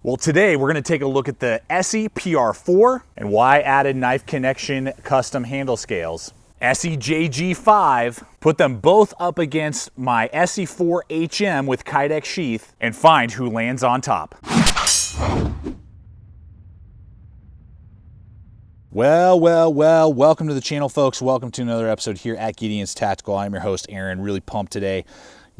Well, today we're going to take a look at the ESEE PR4 and why I added knife connection custom handle scales. ESEE JG5, put them both up against my SE4 HM with Kydex sheath and find who lands on top. Well, welcome to the channel, folks. Welcome to another episode here at Gideon's Tactical. I'm your host, Aaron. Really pumped today.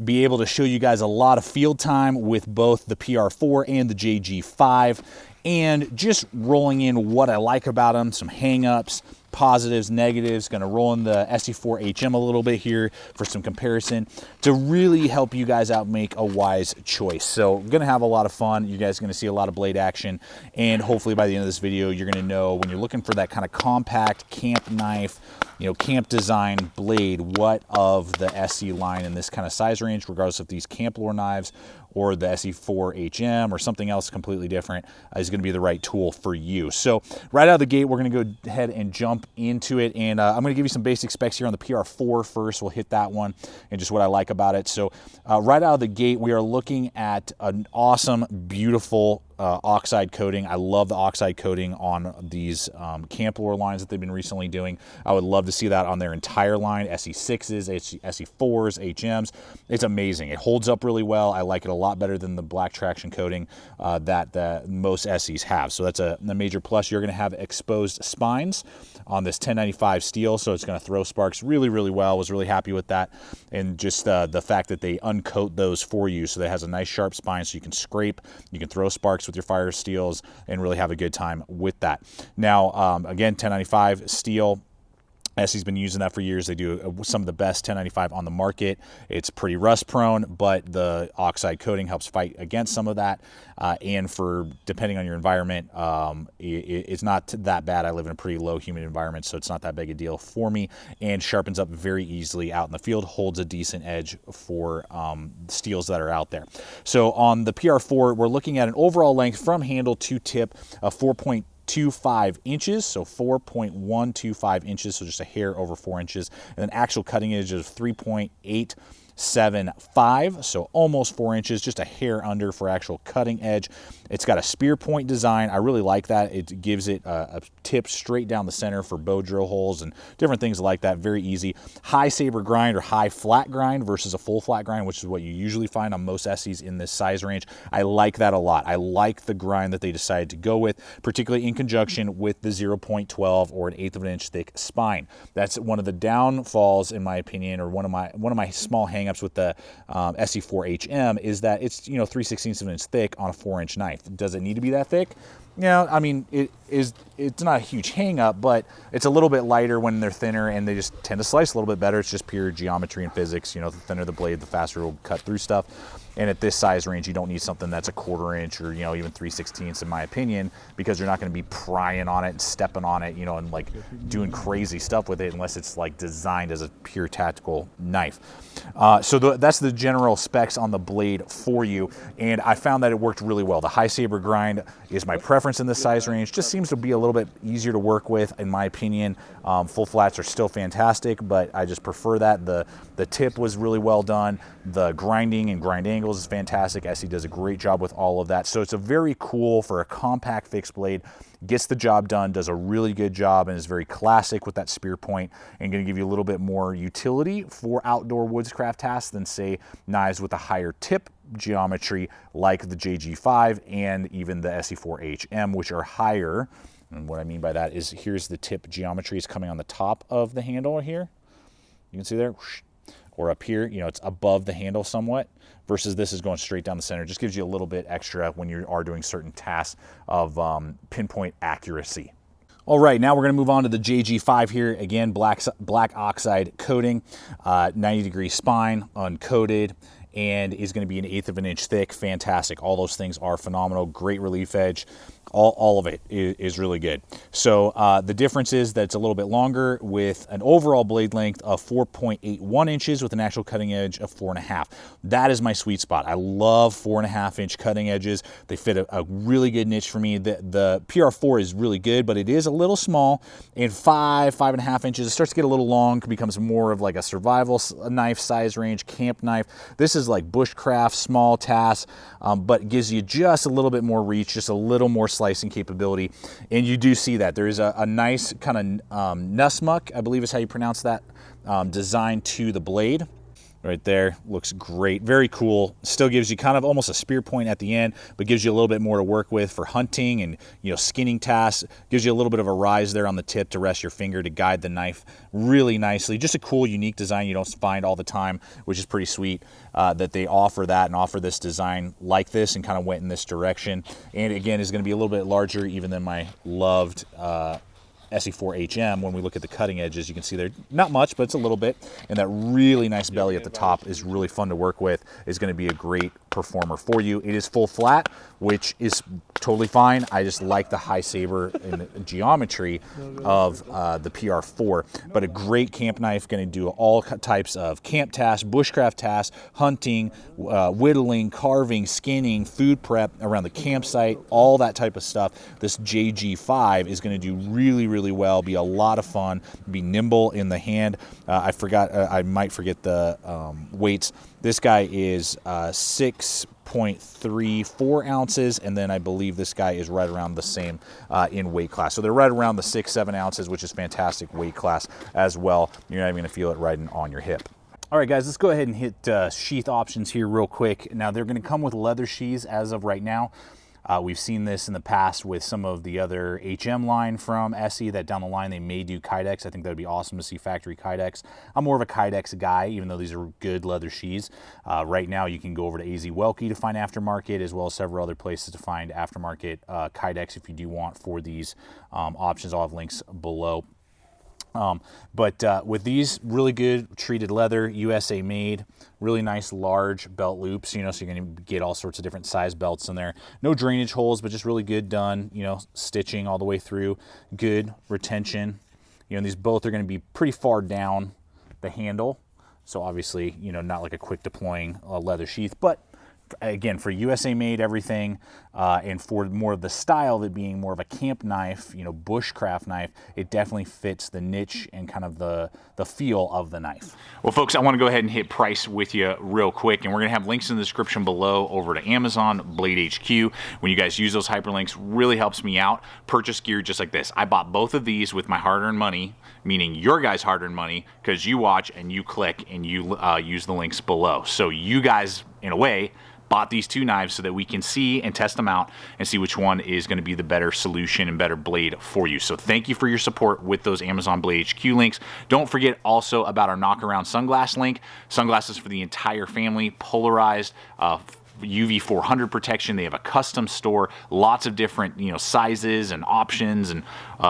Be able to show you guys a lot of field time with both the PR4 and the JG5 and just rolling in what I like about them, some hang-ups, positives, negatives. Going to roll in the SE4 HM a little bit here for some comparison to really help you guys out make a wise choice. So I'm going to have a lot of fun. You guys are going to see a lot of blade action, and hopefully by the end of this video you're going to know when you're looking for that kind of compact camp knife, you know, camp design blade, what of the ESEE line in this kind of size range, regardless of these camp lore knives or the SE4 HM or something else completely different, is going to be the right tool for you. So right out of the gate, we're going to go ahead and jump into it, and I'm going to give you some basic specs here on the PR4 first. We'll hit that one and just what I like about it. So right out of the gate, we are looking at an awesome, beautiful oxide coating. I love the oxide coating on these camp lore lines that they've been recently doing. I would love to see that on their entire line, SE6s, SE4s, HMs. It's amazing. It holds up really well. I like it a lot better than the black traction coating that most ESEEs have. So that's a major plus. You're going to have exposed spines on this 1095 steel, so it's going to throw sparks really, really well. Was really happy with that, and just the fact that they uncoat those for you, so that it has a nice sharp spine, so you can scrape, you can throw sparks with your fire steels, and really have a good time with that. Now, again, 1095 steel. ESEE's been using that for years. They do some of the best 1095 on the market. It's pretty rust prone, but the oxide coating helps fight against some of that. And for, depending on your environment, it's not that bad. I live in a pretty low humid environment, so it's not that big a deal for me, and sharpens up very easily out in the field, holds a decent edge for steels that are out there. So on the PR4, we're looking at an overall length from handle to tip of 4.25 inches, so 4.125 inches, so just a hair over 4 inches, and an actual cutting edge of 3.875, so almost 4 inches, just a hair under for actual cutting edge. It's got a spear point design. I really like that. It gives it a tip straight down the center for bow drill holes and different things like that. Very easy. High saber grind or high flat grind versus a full flat grind, which is what you usually find on most ESEEs in this size range. I like that a lot. I like the grind that they decided to go with, particularly in conjunction with the 0.12 or an 1/8 of an inch thick spine. That's one of the downfalls, in my opinion, or one of my small hangups with the SE4 HM is that it's, you know, 3/16 of an inch thick on a 4-inch knife. Does it need to be that thick? Yeah, I mean, it's not a huge hang up, but it's a little bit lighter when they're thinner, and they just tend to slice a little bit better. It's just pure geometry and physics. You know, the thinner the blade, the faster it'll cut through stuff. And at this size range, you don't need something that's a 1/4 inch or, you know, even 3/16 in my opinion, because you're not going to be prying on it and stepping on it, you know, and like doing crazy stuff with it unless it's like designed as a pure tactical knife. So that's the general specs on the blade for you, and I found that it worked really well. The high saber grind is my preference in this size range. Just seems to be a little bit easier to work with, in my opinion. Full flats are still fantastic, but I just prefer that. The tip was really well done. The grinding and grind angles is fantastic. ESEE does a great job with all of that. So it's a very cool, for a compact fixed blade, gets the job done, does a really good job, and is very classic with that spear point, and going to give you a little bit more utility for outdoor woodscraft tasks than, say, knives with a higher tip geometry like the JG5 and even the SE4 HM, which are higher. And what I mean by that is, here's the tip geometry is coming on the top of the handle here. You can see there, or up here, you know, it's above the handle somewhat, versus this is going straight down the center. Just gives you a little bit extra when you are doing certain tasks of pinpoint accuracy. All right, now we're going to move on to the JG5 here. Again, black oxide coating, 90-degree spine, uncoated, and is going to be an 1/8 of an inch thick. Fantastic. All those things are phenomenal. Great relief edge. All of it is really good. So the difference is that it's a little bit longer with an overall blade length of 4.81 inches with an actual cutting edge of 4.5. That is my sweet spot. I love 4.5 inch cutting edges. They fit a really good niche for me. The PR4 is really good, but it is a little small. In 5.5 inches, it starts to get a little long, becomes more of like a survival knife size range, camp knife. This is is like bushcraft, small tasks, but gives you just a little bit more reach, just a little more slicing capability. And you do see that there is a nice kind of nussmuck, I believe is how you pronounce that, design to the blade. Right there, looks great, very cool. Still gives you kind of almost a spear point at the end, but gives you a little bit more to work with for hunting and, you know, skinning tasks. Gives you a little bit of a rise there on the tip to rest your finger to guide the knife really nicely. Just a cool, unique design you don't find all the time, which is pretty sweet that they offer that and offer this design like this and kind of went in this direction. And again, is going to be a little bit larger even than my loved SE4 HM. When we look at the cutting edges, you can see there not much, but it's a little bit, and that really nice belly at the top is really fun to work with. Is going to be a great performer for you. It is full flat, which is totally fine. I just like the high saber and geometry of the PR4, but a great camp knife, going to do all types of camp tasks, bushcraft tasks, hunting, whittling, carving, skinning, food prep around the campsite, all that type of stuff. This JG5 is going to do really well, be a lot of fun, be nimble in the hand. I might forget the weights. This guy is 6.34 ounces, and then I believe this guy is right around the same in weight class. So they're right around the 6-7 ounces, which is fantastic weight class as well. You're not even gonna feel it riding on your hip. All right, guys, let's go ahead and hit sheath options here real quick. Now, they're gonna come with leather sheaths as of right now. We've seen this in the past with some of the other HM line from ESEE, that down the line they may do Kydex. I think that would be awesome to see factory Kydex. I'm more of a Kydex guy, even though these are good leather sheaths. Right now you can go over to AZ Welke to find aftermarket, as well as several other places to find aftermarket Kydex if you do want for these options. I'll have links below. With these, really good treated leather, USA made, really nice large belt loops, you know, so you're going to get all sorts of different size belts in there. No drainage holes, but just really good done, you know, stitching all the way through, good retention. You know, these both are going to be pretty far down the handle. So obviously, you know, not like a quick deploying leather sheath, but again, for USA made everything, and for more of the style of it being more of a camp knife, you know, bushcraft knife, it definitely fits the niche and kind of the feel of the knife. Well, folks, I want to go ahead and hit price with you real quick, and we're going to have links in the description below over to Amazon, Blade HQ. When you guys use those hyperlinks, really helps me out. Purchase gear just like this. I bought both of these with my hard-earned money, meaning your guys' hard-earned money, because you watch and you click and you use the links below. So you guys, in a way, bought these two knives so that we can see and test them out and see which one is going to be the better solution and better blade for you. So thank you for your support with those Amazon Blade HQ links. Don't forget also about our knockaround sunglass link. Sunglasses for the entire family, polarized, UV 400 protection. They have a custom store, lots of different, you know, sizes and options, and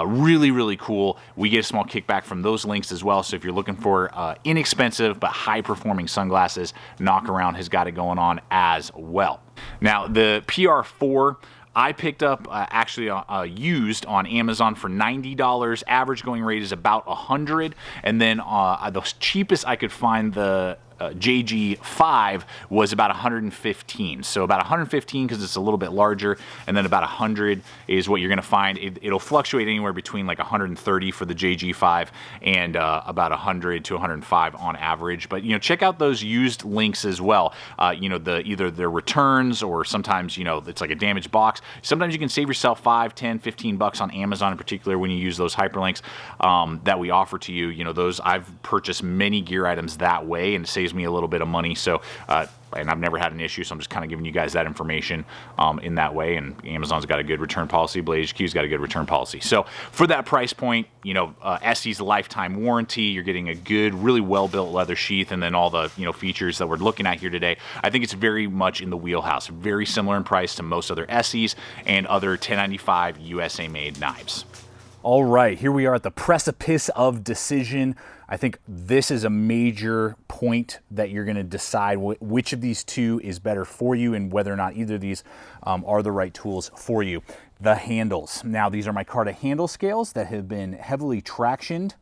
really cool. We get a small kickback from those links as well. So if you're looking for inexpensive but high performing sunglasses, Knockaround has got it going on as well. Now, the PR4 I picked up actually used on Amazon for $90. Average going rate is about $100, and then the cheapest I could find, the JG5, was about $115. So about $115 because it's a little bit larger, and then about $100 is what you're going to find. It'll fluctuate anywhere between like $130 for the JG5 and about $100 to $105 on average. But, you know, check out those used links as well. You know, either their returns, or sometimes, you know, it's like a damaged box. Sometimes you can save yourself $5, $10, $15 on Amazon in particular when you use those hyperlinks that we offer to you. You know, those, I've purchased many gear items that way, and it saves me a little bit of money. So and I've never had an issue, so I'm just kind of giving you guys that information in that way. And Amazon's got a good return policy. Blade HQ's got a good return policy. So for that price point, you know, ESEE's lifetime warranty, you're getting a good, really well-built leather sheath, and then all the, you know, features that we're looking at here today. I think it's very much in the wheelhouse, very similar in price to most other ESEEs and other 1095 USA-made knives. All right, here we are at the precipice of decision. I think this is a major point that you're going to decide which of these two is better for you, and whether or not either of these are the right tools for you. The handles. Now, these are micarta handle scales that have been heavily tractioned.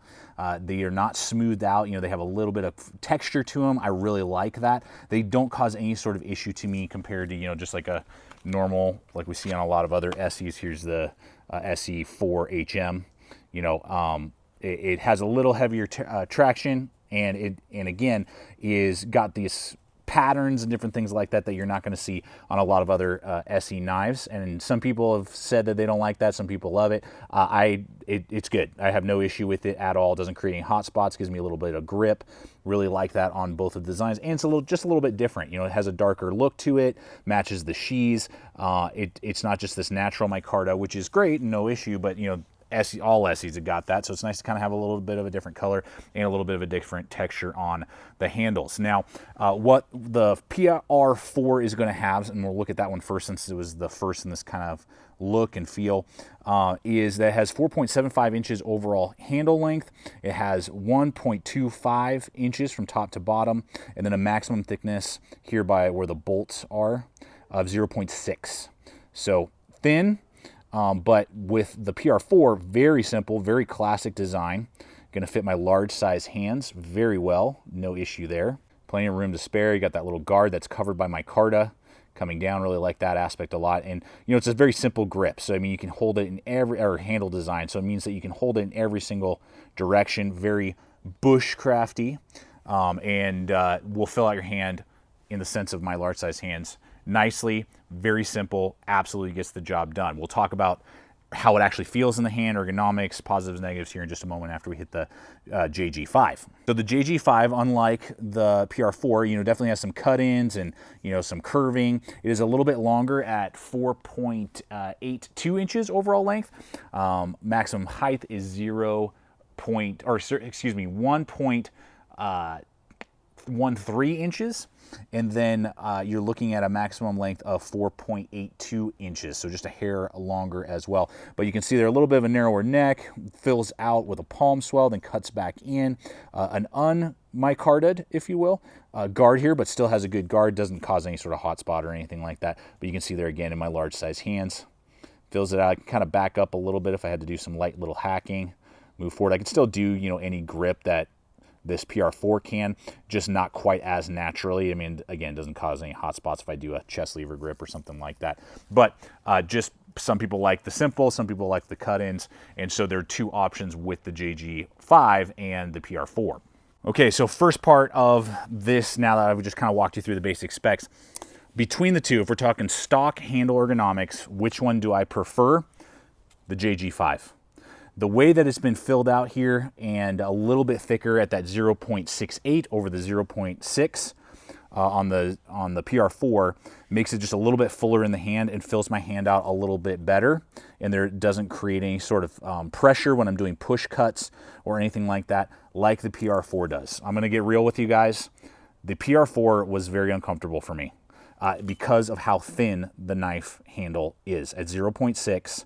They are not smoothed out. You know, they have a little bit of texture to them. I really like that. They don't cause any sort of issue to me compared to, you know, just like a normal, like we see on a lot of other ESEEs. Here's the SE4 HM. You know, it has a little heavier traction, and again is got this patterns and different things like that that you're not going to see on a lot of other ESEE knives. And some people have said that they don't like that. Some people love it. It's good. I have no issue with it at all. It doesn't create any hot spots. Gives me a little bit of grip. Really like that on both of the designs. And it's just a little bit different. You know, it has a darker look to it. Matches the sheaths. It's not just this natural micarta, which is great, no issue. But you know, all ESEEs have got that, so it's nice to kind of have a little bit of a different color and a little bit of a different texture on the handles. Now, what the PR4 is going to have, and we'll look at that one first since it was the first in this kind of look and feel, is that it has 4.75 inches overall handle length. It has 1.25 inches from top to bottom, and then a maximum thickness here by where the bolts are of 0.6. So thin. But with the PR4, very simple, very classic design. Gonna fit my large size hands very well, no issue there. Plenty of room to spare. You got that little guard that's covered by micarta coming down. Really like that aspect a lot. And you know, it's a very simple grip. So I mean, you can hold it in or handle design. So it means that you can hold it in every single direction. Very bushcrafty, and will fill out your hand in the sense of my large size hands nicely. Very simple, absolutely gets the job done. We'll talk about how it actually feels in the hand, ergonomics, positives, negatives here in just a moment after we hit the JG5. So the JG5, unlike the PR4, you know, definitely has some cut-ins and, you know, some curving. It is a little bit longer at 4.82 inches overall length. Maximum height is 1.13 inches. And then you're looking at a maximum length of 4.82 inches, so just a hair longer as well. But you can see there a little bit of a narrower neck, fills out with a palm swell, then cuts back in. An unmicarted, if you will, guard here, but still has a good guard, doesn't cause any sort of hot spot or anything like that. But you can see there again in my large size hands. Fills it out. I can kind of back up a little bit if I had to do some light little hacking. Move forward. I could still do, you know, any grip that this PR4 can, just not quite as naturally. I mean, again, it doesn't cause any hot spots if I do a chest lever grip or something like that. But just some people like the simple, some people like the cut-ins, and so there are two options with the JG5 and the PR4. Okay, so first part of this, now that I've just kind of walked you through the basic specs, between the two, if we're talking stock handle ergonomics, which one do I prefer? The JG5. The way that it's been filled out here and a little bit thicker at that 0.68 over the 0.6 on the PR4 makes it just a little bit fuller in the hand and fills my hand out a little bit better. And there doesn't create any sort of pressure when I'm doing push cuts or anything like that, like the PR4 does. I'm gonna get real with you guys. The PR4 was very uncomfortable for me because of how thin the knife handle is at 0.6.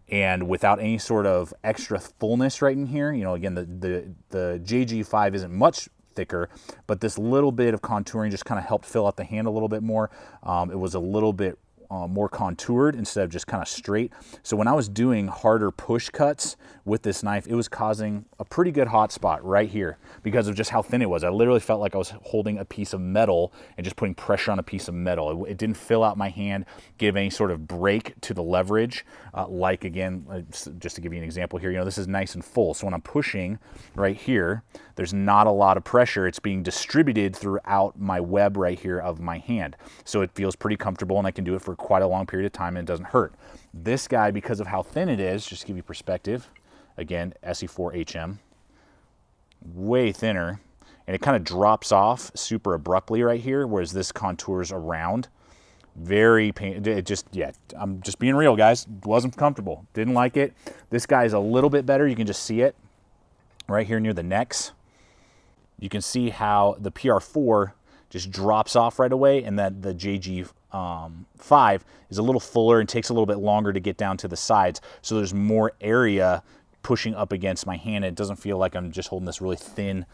And without any sort of extra fullness right in here. You know, again, the JG5 isn't much thicker, but this little bit of contouring just kind of helped fill out the hand a little bit more. It was a little bit more contoured instead of just kind of straight. So when I was doing harder push cuts with this knife, it was causing a pretty good hot spot right here because of just how thin it was. I literally felt like I was holding a piece of metal and just putting pressure on a piece of metal. It didn't fill out my hand, give any sort of break to the leverage. Like again, just to give you an example here, you know, this is nice and full. So when I'm pushing right here, there's not a lot of pressure. It's being distributed throughout my web right here of my hand. So it feels pretty comfortable and I can do it for quite a long period of time and it doesn't hurt. This guy, because of how thin it is, just to give you perspective, again, ESEE4 HM, way thinner, and it kind of drops off super abruptly right here, whereas this contours around. Very painful. It just, yeah, I'm just being real, guys. Wasn't comfortable. Didn't like it. This guy is a little bit better. You can just see it right here near the necks. You can see how the PR4 just drops off right away, and that the JG5 is a little fuller and takes a little bit longer to get down to the sides. So there's more area pushing up against my hand. It doesn't feel like I'm just holding this really thin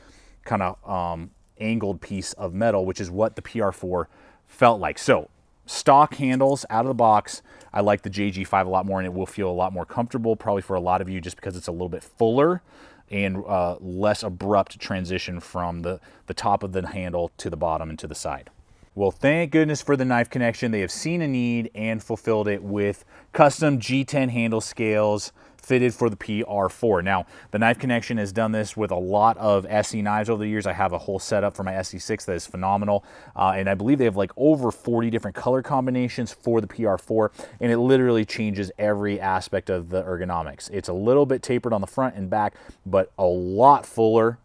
kind of angled piece of metal, which is what the PR4 felt like. So stock handles out of the box, I like the JG5 a lot more, and it will feel a lot more comfortable probably for a lot of you just because it's a little bit fuller and less abrupt transition from the top of the handle to the bottom and to the side. Well, thank goodness for the Knife Connection. They have seen a need and fulfilled it with custom G10 handle scales, fitted for the PR4. Now, the Knife Connection has done this with a lot of ESEE knives over the years. I have a whole setup for my SE6 that is phenomenal, and I believe they have like over 40 different color combinations for the PR4, and it literally changes every aspect of the ergonomics. It's a little bit tapered on the front and back, but a lot fuller.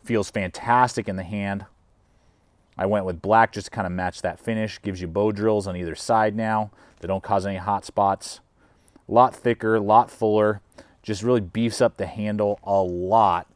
Feels fantastic in the hand. I went with black just to kind of match that finish. Gives you bow drills on either side now. They don't cause any hot spots. A lot thicker, a lot fuller. Just really beefs up the handle a lot.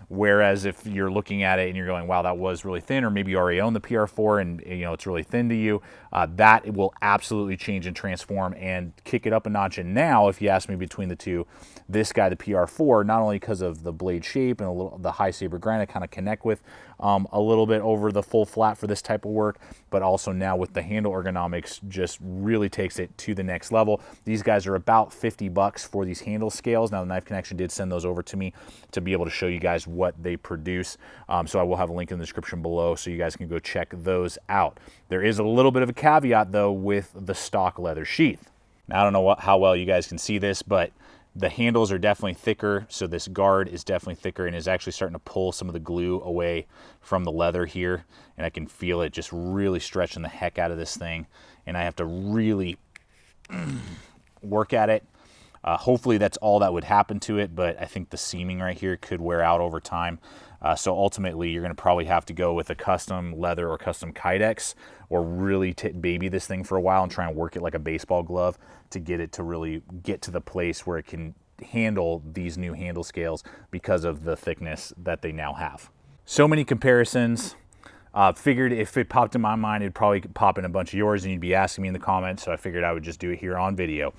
Whereas if you're looking at it and you're going, wow, that was really thin, or maybe you already own the PR4 and it's really thin to you, that it will absolutely change and transform and kick it up a notch. And now, if you ask me between the two, this guy, the PR4, not only because of the blade shape and the high saber grind I kind of connect with a little bit over the full flat for this type of work, but also now with the handle ergonomics, just really takes it to the next level. These guys are about 50 bucks for these handle scales. Now, the Knife Connection did send those over to me to be able to show you guys what they produce. So I will have a link in the description below so you guys can go check those out. There is a little bit of a caveat though with the stock leather sheath. Now, I don't know how well you guys can see this, but the handles are definitely thicker, so this guard is definitely thicker and is actually starting to pull some of the glue away from the leather here, and I can feel it just really stretching the heck out of this thing, and I have to really work at it. Hopefully that's all that would happen to it, but I think the seaming right here could wear out over time. So ultimately, you're going to probably have to go with a custom leather or custom Kydex, or really baby this thing for a while and try and work it like a baseball glove to get it to really get to the place where it can handle these new handle scales because of the thickness that they now have. So many comparisons. Figured if it popped in my mind, it'd probably pop in a bunch of yours and you'd be asking me in the comments, so I figured I would just do it here on video.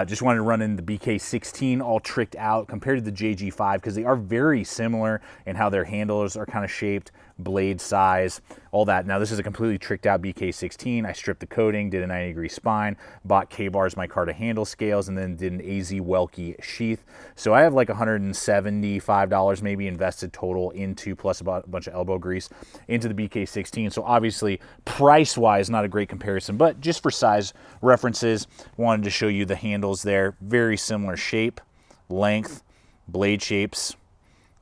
Just wanted to run in the BK16 all tricked out compared to the JG5 because they are very similar in how their handles are kind of shaped, blade size, all that. Now, this is a completely tricked out BK16. I stripped the coating, did a 90-degree spine, bought K-Bars micarta handle scales, and then did an AZ Welke sheath. So I have like $175 maybe invested total into, plus a bunch of elbow grease, into the BK16. So obviously, price-wise, not a great comparison, but just for size references, wanted to show you the handles there. Very similar shape, length, blade shapes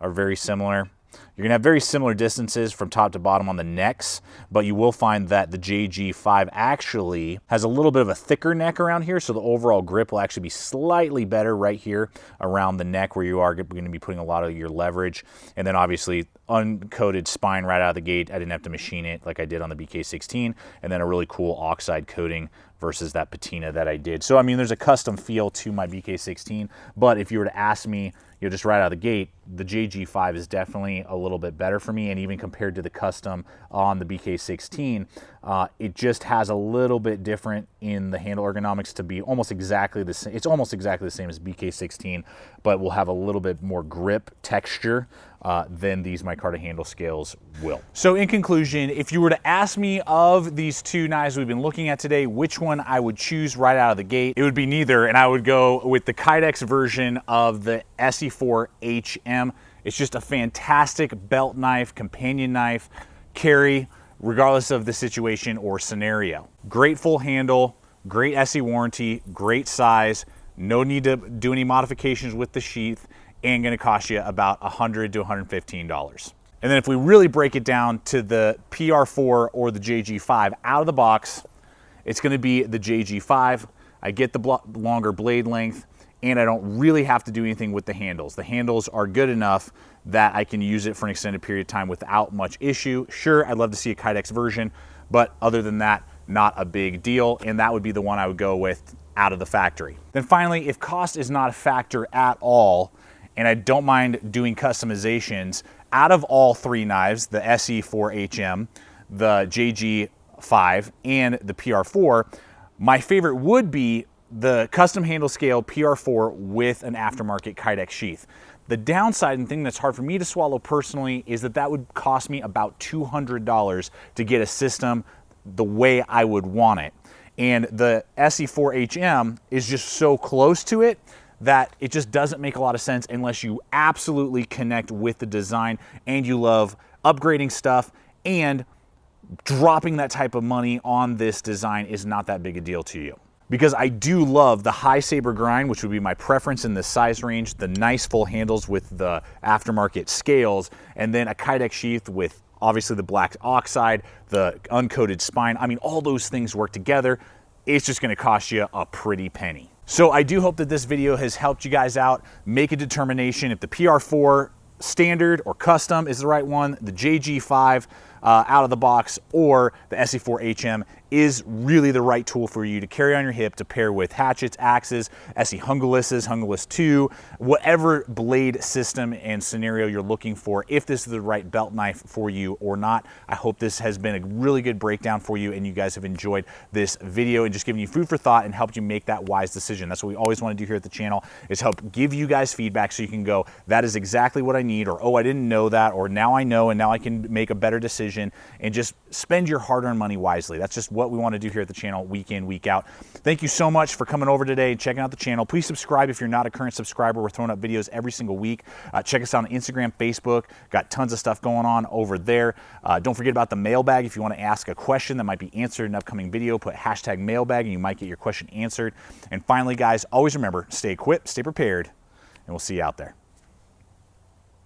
are very similar. You're going to have very similar distances from top to bottom on the necks, but you will find that the JG5 actually has a little bit of a thicker neck around here, so the overall grip will actually be slightly better right here around the neck where you are going to be putting a lot of your leverage. And then obviously uncoated spine right out of the gate. I didn't have to machine it like I did on the BK16, and then a really cool oxide coating versus that patina that I did. So I mean, there's a custom feel to my BK16, but if you were to ask me, just right out of the gate, the JG5 is definitely a little bit better for me, and even compared to the custom on the BK16, it just has a little bit different in the handle ergonomics to be almost exactly the same. It's almost exactly the same as BK16, but will have a little bit more grip texture than these micarta handle scales will. So in conclusion, if you were to ask me of these two knives we've been looking at today, which one I would choose right out of the gate, it would be neither, and I would go with the Kydex version of the ESEE HM. It's just a fantastic belt knife, companion knife, carry, regardless of the situation or scenario. Great full handle, great ESEE warranty, great size, no need to do any modifications with the sheath, and going to cost you about $100 to $115. And then if we really break it down to the PR4 or the JG5 out of the box, it's going to be the JG5. I get the longer blade length, and I don't really have to do anything with the handles. The handles are good enough that I can use it for an extended period of time without much issue. Sure, I'd love to see a Kydex version, but other than that, not a big deal, and that would be the one I would go with out of the factory. Then finally, if cost is not a factor at all, and I don't mind doing customizations, out of all three knives, the ESEE HM, the JG5, and the PR4, my favorite would be the custom handle scale PR4 with an aftermarket Kydex sheath. The downside and thing that's hard for me to swallow personally is that that would cost me about $200 to get a system the way I would want it. And the ESEE HM is just so close to it that it just doesn't make a lot of sense unless you absolutely connect with the design and you love upgrading stuff, and dropping that type of money on this design is not that big a deal to you. because I do love the high saber grind, which would be my preference in this size range, the nice full handles with the aftermarket scales, and then a Kydex sheath with obviously the black oxide, the uncoated spine. I mean, all those things work together. It's just gonna cost you a pretty penny. So I do hope that this video has helped you guys out. Make a determination if the PR4 standard or custom is the right one, the JG5 out of the box, or the SE4 HM is really the right tool for you to carry on your hip to pair with hatchets, axes, SE Hungulus, Hungulus 2, whatever blade system and scenario you're looking for, if this is the right belt knife for you or not. I hope this has been a really good breakdown for you and you guys have enjoyed this video and just giving you food for thought and helped you make that wise decision. That's what we always want to do here at the channel, is help give you guys feedback so you can go, that is exactly what I need, or oh, I didn't know that, or now I know and now I can make a better decision, and just spend your hard-earned money wisely. That's just what we want to do here at the channel week in, week out. Thank you so much for coming over today and checking out the channel. Please subscribe if you're not a current subscriber. We're throwing up videos every single week. Check us out on Instagram, Facebook. Got tons of stuff going on over there. Don't forget about the mailbag. If you want to ask a question that might be answered in an upcoming video, put hashtag mailbag and you might get your question answered. And finally, guys, always remember, stay equipped, stay prepared, and we'll see you out there.